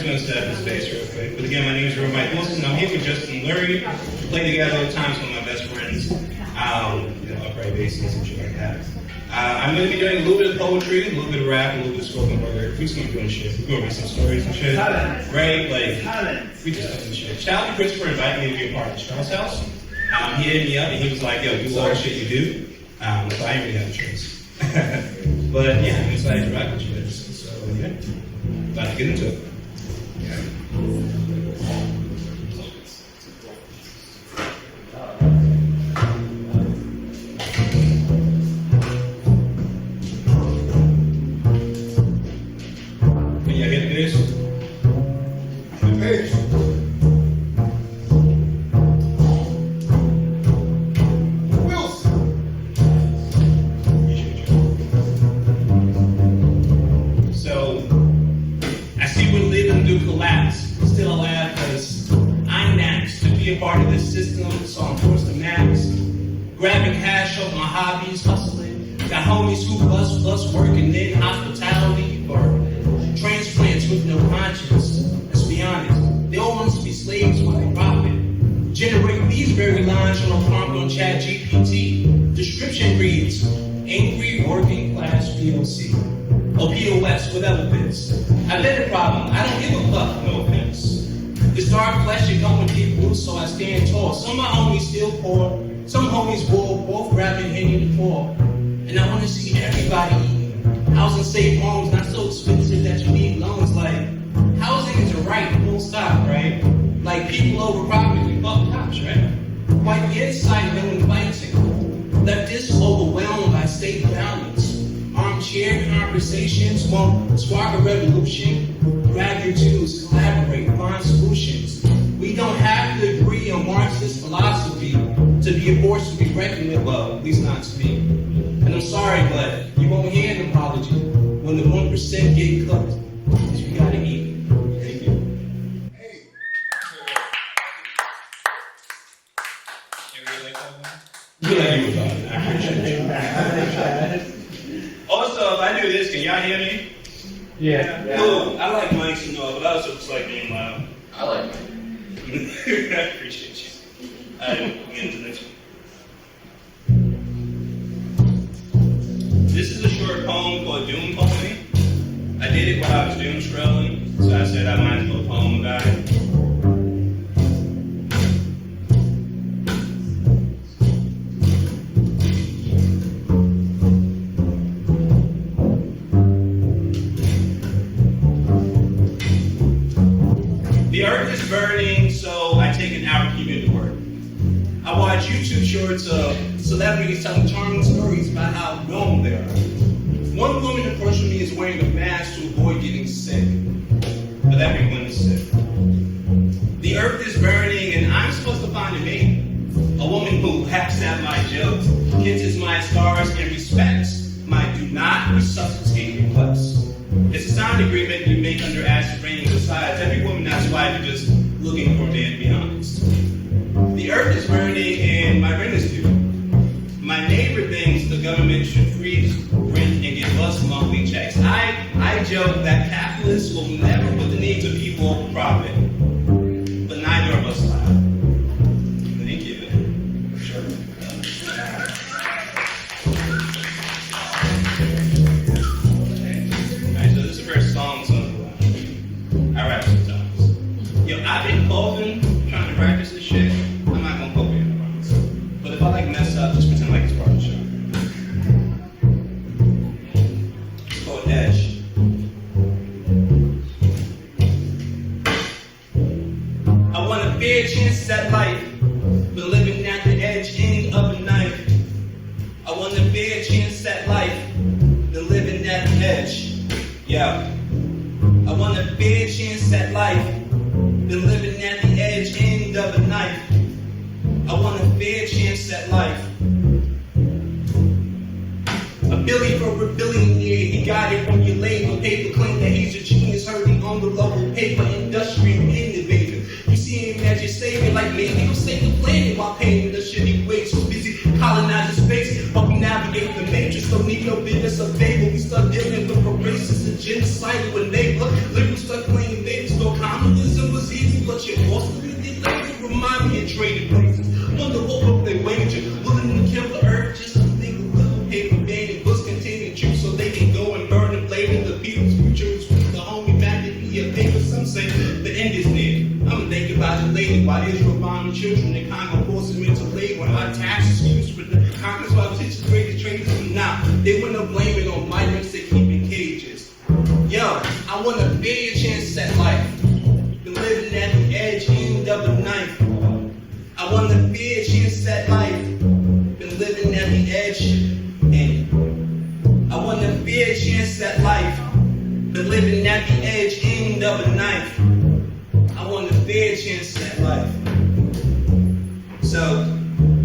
friend's going to set up his face real quick. But again, my name is Real Mike Wilson. I'm here with Justin Lurie. We play together all the time, some of my best friends. Upright basses and shit like that. I'm going to be doing a little bit of poetry, a little bit of rap, a little bit of spoken word. We're just going to be doing shit. We're going to read some stories and shit. Right? We just doing shit. Shout out to Christopher inviting me to be a part of the Strauss House. He hit me up and he was like, yo, do all the shit you do. So I didn't really have a choice. But yeah, I'm excited to rock with you guys. So yeah, about to get into it. Can y'all get this? Hey. Still I laugh because I'm next to be a part of this system, so I'm forced to max. Grabbing cash off my hobbies, hustling. Got homies who plus working in hospitality or transplants with no conscience. Let's be honest, they all want us to be slaves while they profit. Generate these very lines from a prompt on ChatGPT. Description reads, angry working class POC. Or POS, whatever fits. I bet the problem, I don't give a fuck, no offense. This dark flesh is going deep roots, so I stand tall. Some of my homies still poor, some homies wool, both grabbing Henny the poor. And I want to see everybody eating. Housing safe homes, not so expensive that you need loans. Like, housing is a right, full stop, right? Like, people over property, fuck cops, right? White the inside, no inviting. Leftists overwhelmed by state balance. Armchair conversations won't spark a revolution. Grab your tools, collaborate, find solutions. We don't have to agree on Marxist philosophy to be a force to be reckoned with. Well, at least not to me. And I'm sorry, but you won't hear an apology when the 1% get cooked. Because you gotta eat. Thank you. Hey. You like you about it. I appreciate you. Also, if I do this, can y'all hear me? Yeah. Cool. I like mics and all, but I also just like being loud. I like mics. I appreciate you. Alright, we'll get into the next one. This is a short poem called Doom Poeming. I did it while I was doom scrolling, so I said I might as well poem about it. The earth is burning, so I take an hour commute to work. I watch YouTube shorts of celebrities telling charming stories about how normal they are. One woman approached me is wearing a mask to avoid getting sick, but everyone is sick. The earth is burning, and I'm supposed to find a mate. A woman who laughs at my jokes, kisses my scars, and respects my do not resuscitate requests. It's a signed agreement you make under acid rain. Besides, every woman that's wife is just looking for a man, to be honest. The earth is burning and my rent is due. My neighbor thinks the government should freeze rent and give us monthly checks. I joke that capitalists will never put the needs of people over profit. But neither of us laugh. Thank you. Sure. I rap sometimes. Yo, I've been coughing, trying to practice this shit. I'm not gonna cope with it, I promise. But if I like mess up, just pretend like it's part of the show. It's called Edge. I want a fair chance at life, but living at the edge, end of a knife. I want a fair chance at life, but living at the edge. Yeah. I want a fair chance at life, been living at the edge, end of a knife. I want a fair chance at life. A billion for a billionaire, he got it from your label. Paper claim that he's a genius, hurting on the local paper, industrial innovator. You see him as your savior, like maybe he'll save the planet while paying the shitty wage. So busy colonizing space, but we navigate the matrix. Don't need no business of favor. We start dealing with a racist and genocidal enabler. Liberals start playing baby, so paid when our tax excuse for the Congress while teachers great traders and now they wanna blame it on migrants that keep in cages. Yo, I want a fair chance at life. Been living at the edge, end of the knife. I want a fair chance at life. Been living at the edge, and I want a fair chance at life. Been living at the edge, end of a knife. I want a fair chance at life. So,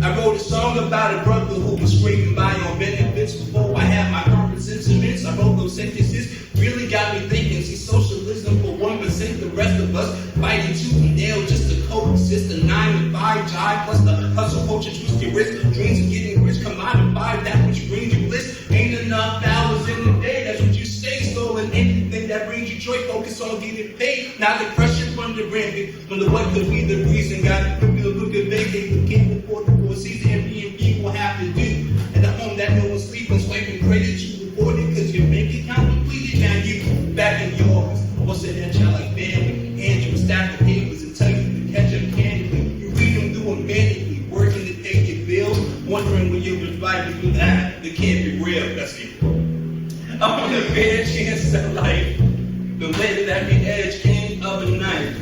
I wrote a song about a brother who was scraping by on benefits before I had my corporate sentiments. I wrote those sentences, really got me thinking. See, socialism for 1%, the rest of us fighting tooth and nail just to coexist. A 9 to 5 jive plus the hustle culture, twist your wrist. Dreams of getting rich, commodified, that which brings you bliss. Ain't enough hours in the day, that's what you say. Stolen anything that brings you joy, focus on getting paid. Not the pressure from the brand, from the what could be the reason. Got to quickly look at vacate the king before the four season. Airbnb will have to do. And the home that no one's sleeping, swiping credit, you report it because your bank account completed. Now you back in yours. What's it that y'all like family? Hand you a stack of papers and tell you to catch up candidly. You read them through them manually, working to pay your bills, wondering when you'll revive you through that. It can't be real, that's it. I want a fair chance at life. Been waiting at the edge, end of a knife.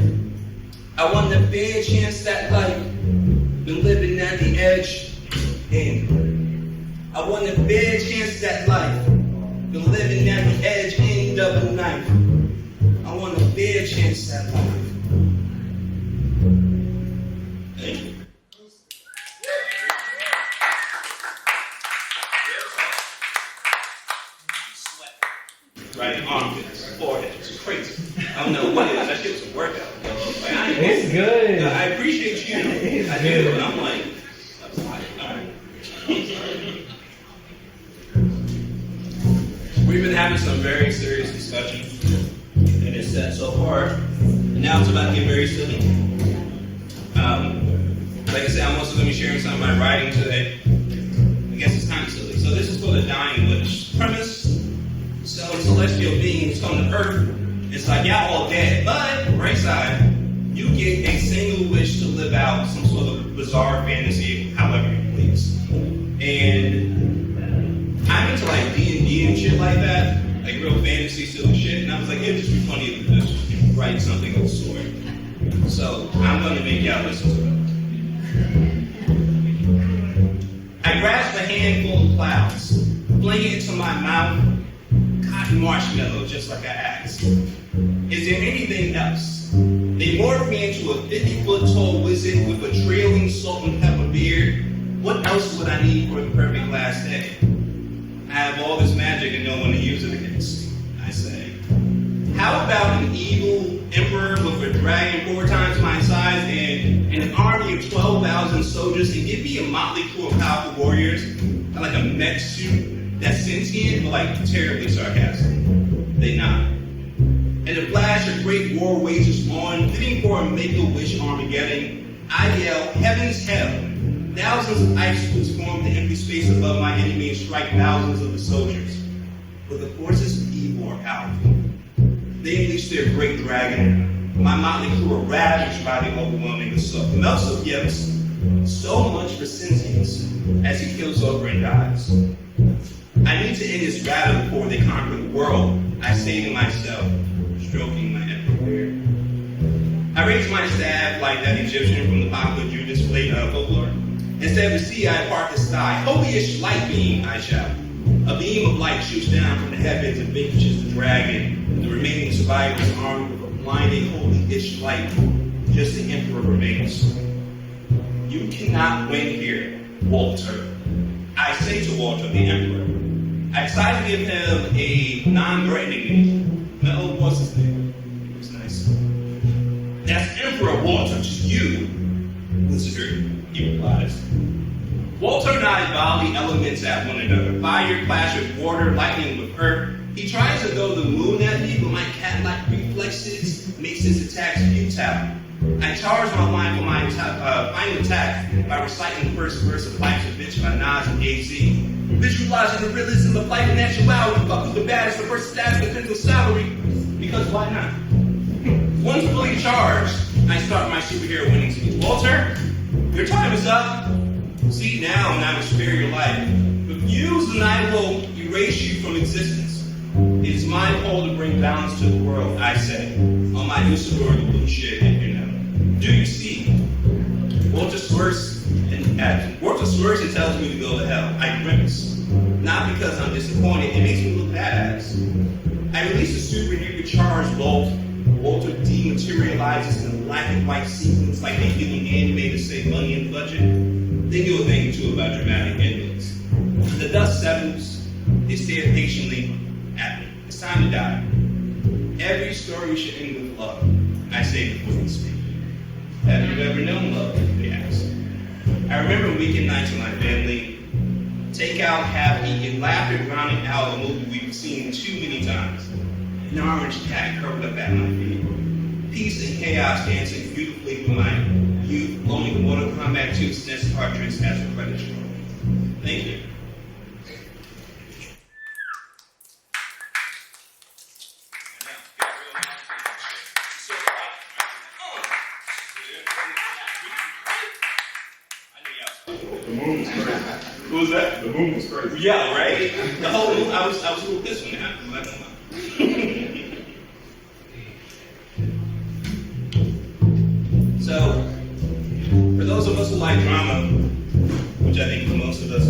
I want a fair chance at life. Been living at the edge, and I want a fair chance at life. Been living at the edge, end of a knife. I want a fair chance at life. Thank you. Right, armpits, foreheads, crazy. I don't know what it is. That shit was a workout. Like, It's good. I appreciate you. It's I good. do, and I'm like, that's fine. All right. We've been having some very serious discussions, and it's set so far. And now it's about to get very silly. Like I said, I'm also going to be sharing some of my writing today. I guess it's kind of silly. So this is called A Dying Wish. Premise: so celestial beings come to Earth. It's like y'all all dead, but right side, you get a single wish to live out some sort of bizarre fantasy, however you please. And I'm into like D&D and shit like that, like real fantasy, silly shit. And I was like, it'd just be funny if I just write something of the sort. So I'm gonna make y'all listen to it. I grasped a handful of clouds, flinging it to my mouth. Cotton marshmallow, just like I asked. Is there anything else? They morphed me into a 50-foot tall wizard with a trailing salt and pepper beard. What else would I need for the perfect last day? I have all this magic and no one to use it against, I say. How about an evil emperor with a dragon 4 times my size and an army of 12,000 soldiers and give me a motley crew of powerful warriors, like a mech suit that's sentient but like terribly sarcastic? They nod. And a flash of great war wages on, fitting for a Make-A-Wish Armageddon. I yell, heaven's hell. Thousands of ice suits form the empty space above my enemy and strike thousands of the soldiers. But the forces of evil are powerful. They unleash their great dragon. My motley crew are ravaged by the overwhelming assault. Melts yells, so much for sentience as he kills over and dies. I need to end this battle before they conquer the world, I say to myself, stroking my emperor beard. I raise my staff like that Egyptian from the popular Judas folklore. Instead of the sea, I part the sky. Holy-ish light beam, I shout. A beam of light shoots down from the heavens and vanquishes the dragon, and the remaining survivors armed with a blinding holy-ish light. Just the emperor remains. You cannot win here, Walter. I say to Walter, the emperor. I decided to give him a non-threatening name. No, what's his name? It was nice. That's Emperor Walter, just you, wizard, he replies. Walter and I volley elements at one another. Fire clash with water, lightning with earth. He tries to throw the moon at me, but my cat-like reflexes makes his attacks futile. I charge my line for my final attack by reciting the first verse of Life's a Bitch by Nas and AZ. Visualizing the realism of life and actuality. Fuck who's the baddest, the first status, the potential salary. Because why not? Once fully charged, I start my superhero winning speech. Walter, your time is up. now and I will spare your life. Refuse and I will erase you from existence. It is my call to bring balance to the world, I say, on my new suburban blue shit, you know. Do you see? Walter Smirks tells me to go to hell. I grimace. Not because I'm disappointed, it makes me look badass. I release a superhero charged bolt. Walter dematerializes in a black and white sequence like they do in anime to save money in the budget. They do a thing or two about dramatic endings. The dust settles. They stare patiently at me. It's time to die. Every story should end with love. I say before we speak. Have you ever known love? They ask. I remember weekend nights with my family. Take out, half-eaten, laughter drowning out a movie we've seen too many times. An orange cat curled up at my feet. Peace and chaos dancing beautifully with my youth, loaning the Mortal Kombat 2 SNES cartridge as a credit roll. Thank you. The moon was crazy. Who was that? The moon was crazy. Yeah, right? The whole moon, I was cool with this one now. So, for those of us who like drama, which I think for most of us,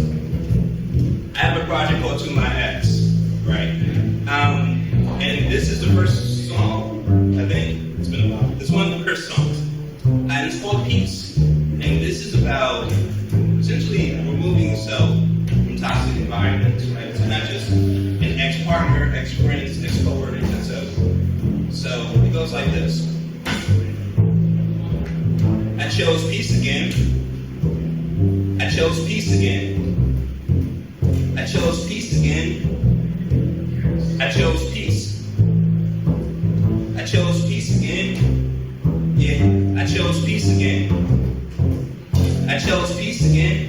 I have a project called To My Ex, right? And this is the first song, I think. It's been a while. It's one of the first songs. And it's called Peace. And this is about essentially removing yourself from toxic environments, right? So not just an ex-partner, ex-friends, ex-coworkers, and so it goes like this. I chose peace again. I chose peace again. I chose peace again. I chose peace. I chose peace again. Yeah, I chose peace again. I chose peace again.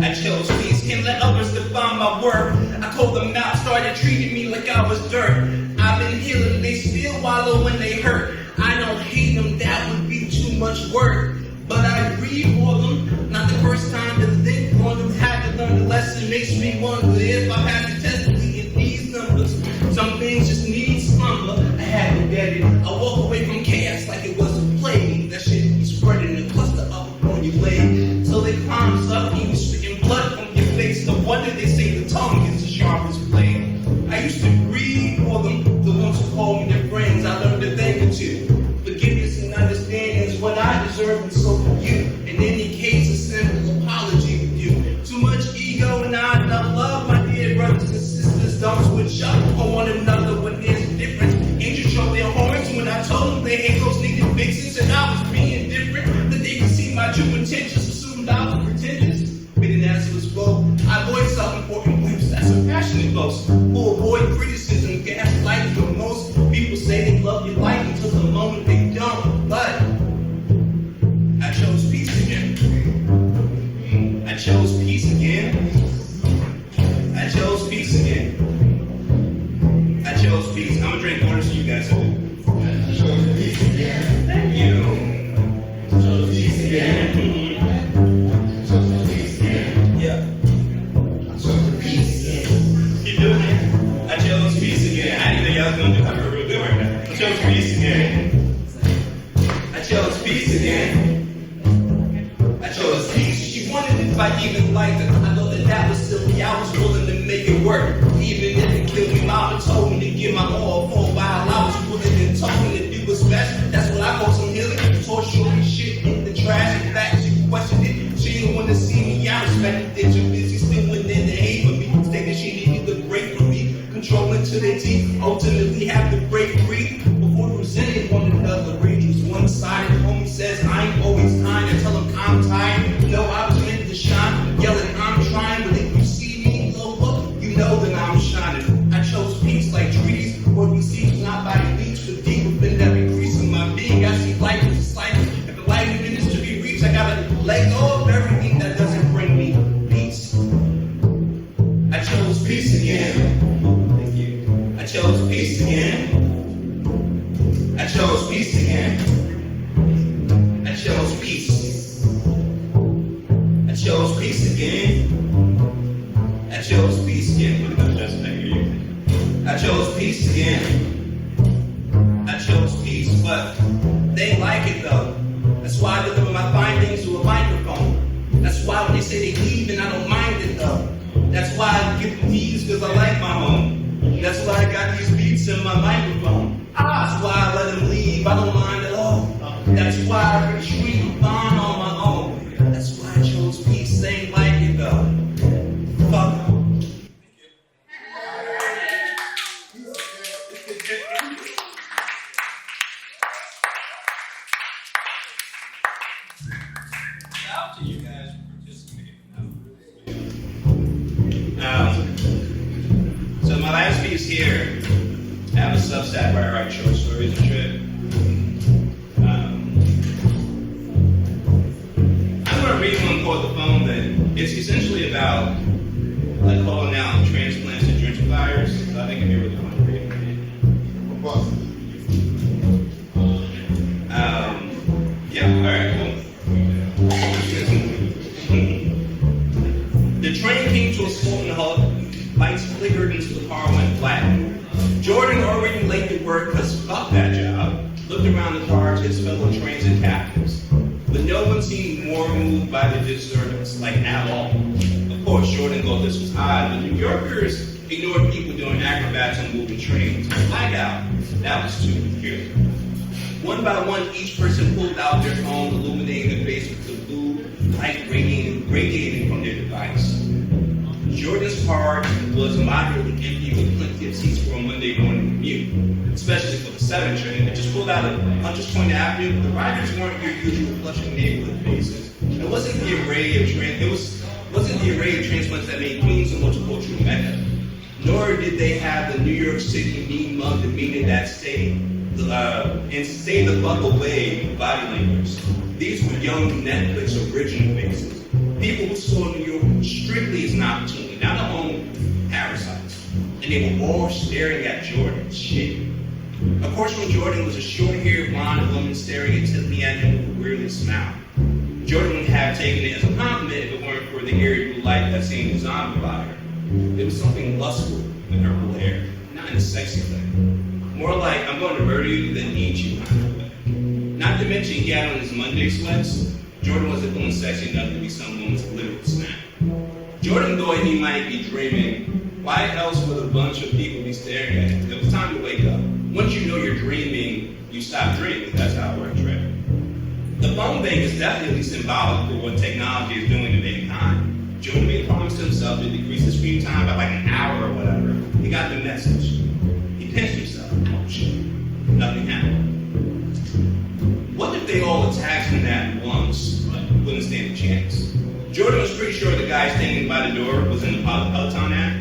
I chose peace. Can't let others define my worth. I called them out, started treating me like I was dirt. I've been healing, they still wallow when they hurt. I don't hate them, that would be too much work. But I grieve for them, not the first time to think on them. Had to learn the lesson, makes me wonder if I had to test in these numbers. Some things just need slumber. I had to get it. I walk away from chaos like it was a plague. That shit be spreading and cluster up on your leg. Till it climbs up and you spitting blood from your face. No wonder they say the tongue is the sharpest blade. I used to grieve for them, the ones who called me their friends. I learned a thing or two. Forgiveness and understanding is what I deserve, and so for you. In any case, a simple apology with you. Too much ego and not enough love, my dear brothers and sisters. Don't switch up on one another when there's a difference. Angels show their horns when I told them they hate those needed fixes, and I was being different. That they could see my true intentions, assumed I was pretentious. But an answer was bold. I voice self-important beliefs, that's a passionate boast. Who avoid criticism, gaslighting, but most people say they love your life until the moment they don't. But I chose peace again. I chose peace again. I chose peace again. I chose peace. I'm gonna drink water so you guys have it. I chose peace again. Thank you. I chose peace again. I chose peace again. Yeah. I chose peace again. You doing it? I chose peace again. I didn't think I was gonna do that real good right now. I chose peace again. I chose peace again. I chose peace. She wondered if I even liked her. I thought that was silly. I was willing to make it work. Even if it killed me, mama told me to give my all for a while. I was willing and talking to do what's best. That's what I call some healing. Tore shorty shit in the trash. In fact, she questioned it. She didn't want to see me. I respected that you're busy still within the hate for me. Thinking she needed the break from me. Controlling to their teeth. Ultimately have to break free. Before resenting one another. Rage was one-sided. Homie says I ain't always kind. I tell him I'm tired. No, I was meant to shine. Yelling I'm trying. But if you see me blow up, you know that I'm shining. I chose peace like trees. What we see is not by the beach. But deep within every crease of my being. I see life as a cycle. If the light is to be reached, I gotta let go of everything that doesn't bring me peace. I chose peace again. Thank you. I chose peace again. I chose peace again. I chose peace. I I chose peace again. I chose peace again. What about just that? I chose peace again. I chose peace, but they ain't like it though. That's why I deliver my findings to a microphone. That's why when they say they leave and I don't mind it though. That's why I give them these because I like my home. That's why I got these beats in my microphone. That's why I let them leave, I don't mind at all. That's why I retreat on my own. That's why I chose peace, they ain't like it though. Fuck. Shout out to you guys for participating. So my last piece here, I have a Substack where I write short stories and shit. I'm gonna read one called The Phone that it's essentially about like calling out transplants and gentrifiers. So I think it'd be really fun to read. Yeah, alright, cool. The train came to a smoking halt. Lights flickered until the car went black. Jordan, already late to work because fuck that job, looked around the car to his fellow transit captives. But no one seemed more moved by the disturbance, like at all. Of course, Jordan thought this was odd, but New Yorkers ignored people doing acrobats on moving trains. Flag out. That was too peculiar. One by one, each person pulled out their phone, illuminating the face with the blue light radiating from their device. Jordan's car was moderately empty with plenty of seats for a Monday morning commute, especially for the 7 train that just pulled out of Hunter's Point Avenue. The riders weren't your usual Flushing neighborhood faces. It wasn't the array of transplants that made Queens a multicultural mecca. Nor did they have the New York City mean mug demeanor that stay the fuck away body language. These were young Netflix original faces. People who saw New York strictly as an opportunity, not a home parasites. And they were all staring at Jordan. Shit. Of course, when Jordan was a short-haired blonde woman staring intently at him with a weirdly smile. Jordan would have taken it as a compliment if it weren't for the eerie blue light that seemed designed by her. There was something lustful in her blue hair, not in a sexy way. More like, I'm going to murder you, then eat you kind of way. Not to mention he had on his Monday sweats. Jordan wasn't feeling sexy enough to be someone's literal snack. Jordan thought he might be dreaming. Why else would a bunch of people be staring at him? It was time to wake up. Once you know you're dreaming, you stop dreaming. That's how it works, right? The phone thing is definitely symbolic for what technology is doing to mankind. Jordan made a promise to himself to decrease his screen time by like an hour or whatever. He got the message. He pinched himself. Oh shit. Nothing happened. What if they all attacked him at once? Wouldn't stand a chance. Jordan was pretty sure the guy standing by the door was in the Peloton app.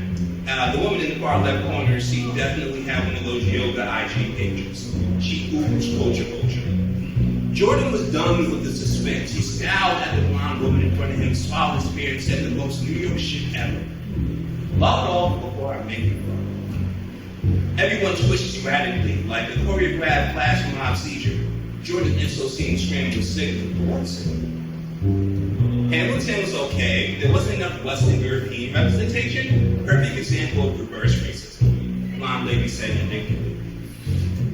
The woman in the far left corner seemed definitely had one of those yoga IG pages. She oozed culture. Jordan was done with the suspense. He scowled at the blonde woman in front of him, swallowed his beer, and said the most New York shit ever. Log off before I make it wrong. Everyone twitched erratically, like a choreographed flash mob seizure. Jordan also seemed screaming with sickness. Hamilton was okay. There wasn't enough Western European representation. Perfect example of reverse racism. Blonde lady said indignantly.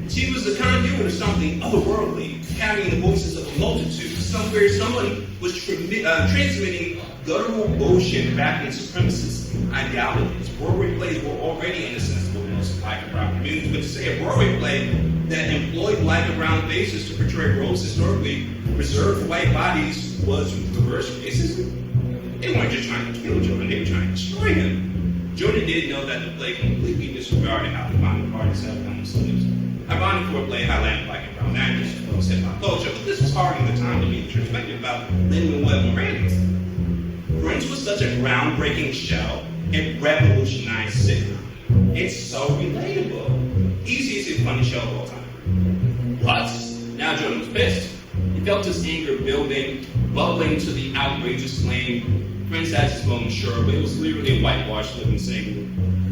She was the conduit of something otherworldly, carrying the voices of a multitude. Somewhere someone was transmitting guttural bullshit back in supremacist ideologies. Broadway plays were already inaccessible in most black and brown communities, but to say a Broadway play that employed black and brown faces to portray roles historically reserved for white bodies was reverse racism. They weren't just trying to kill Jordan, they were trying to destroy him. Jordan did know that the play completely disregarded how the founding parties had done slaves. Ironic for a play highlighting black and brown actors as well as hip-hop culture, but this was hardly the time to be introspective about Lin-Manuel Miranda. Friends was such a groundbreaking show, it revolutionized sitcom. It's so relatable. Easiest and funny show of all time. What? Now Jordan was pissed. He felt his anger building, bubbling to the outrageous flame. Prince had his moment, sure, but it was literally a whitewashed living single.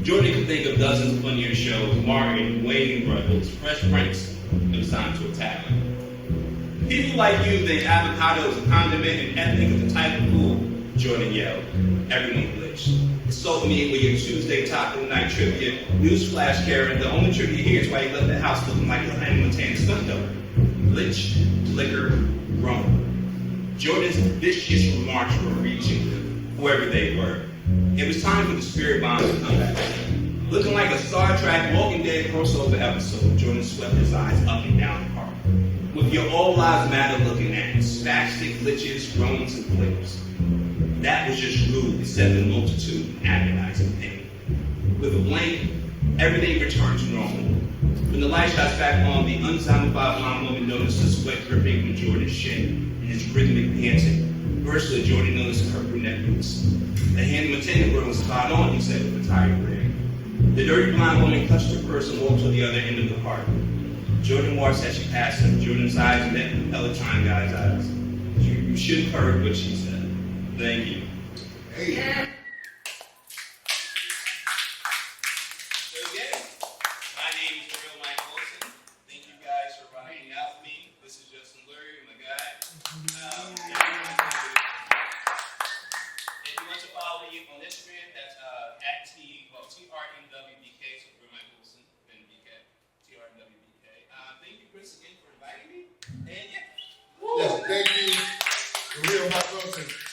Jordan could think of dozens of funnier shows, Martin, Wayne Brothers, Fresh Prince. It was time to attack him. People like you think avocado is a condiment and ethnic is the type of food Jordan yelled. Everyone glitched. Insult me with your Tuesday taco night trivia. Newsflash, Karen, the only trivia here is why you left the house looking like a Hannah Montana stunt double. Glitch, flicker, groan. Jordan's vicious remarks were reaching whoever they were. It was time for the spirit bomb to come back. Looking like a Star Trek Walking Dead crossover episode, Jordan swept his eyes up and down the park. With your all lives matter looking at, spastic glitches, groans, and flickers. That was just rude, said the multitude in agonizing pain. With a blink, everything returned to normal. When the light shots back on, the unzombified blonde woman noticed the sweat dripping from Jordan's shin and his rhythmic panting. Firstly, Jordan noticed her brunette boots. The Hannah Montana girl was spot on, he said with a tired grin. The dirty blonde woman clutched her purse and walked to the other end of the park. Jordan watched as she passed him. Jordan's eyes met the Peloton guy's eyes. You should have heard what she said. Thank you. Hey. So again, my name is Real Mike Wilson. Thank you guys for riding out with me. This is Justin Lurie, my guy. If you want to follow me on Instagram, that's at TRNWBK, so Real Mike Wilson, then BK, TRNWBK. Thank you, Chris, again for inviting me. And yeah. Yes, thank you, The Real Mike Wilson.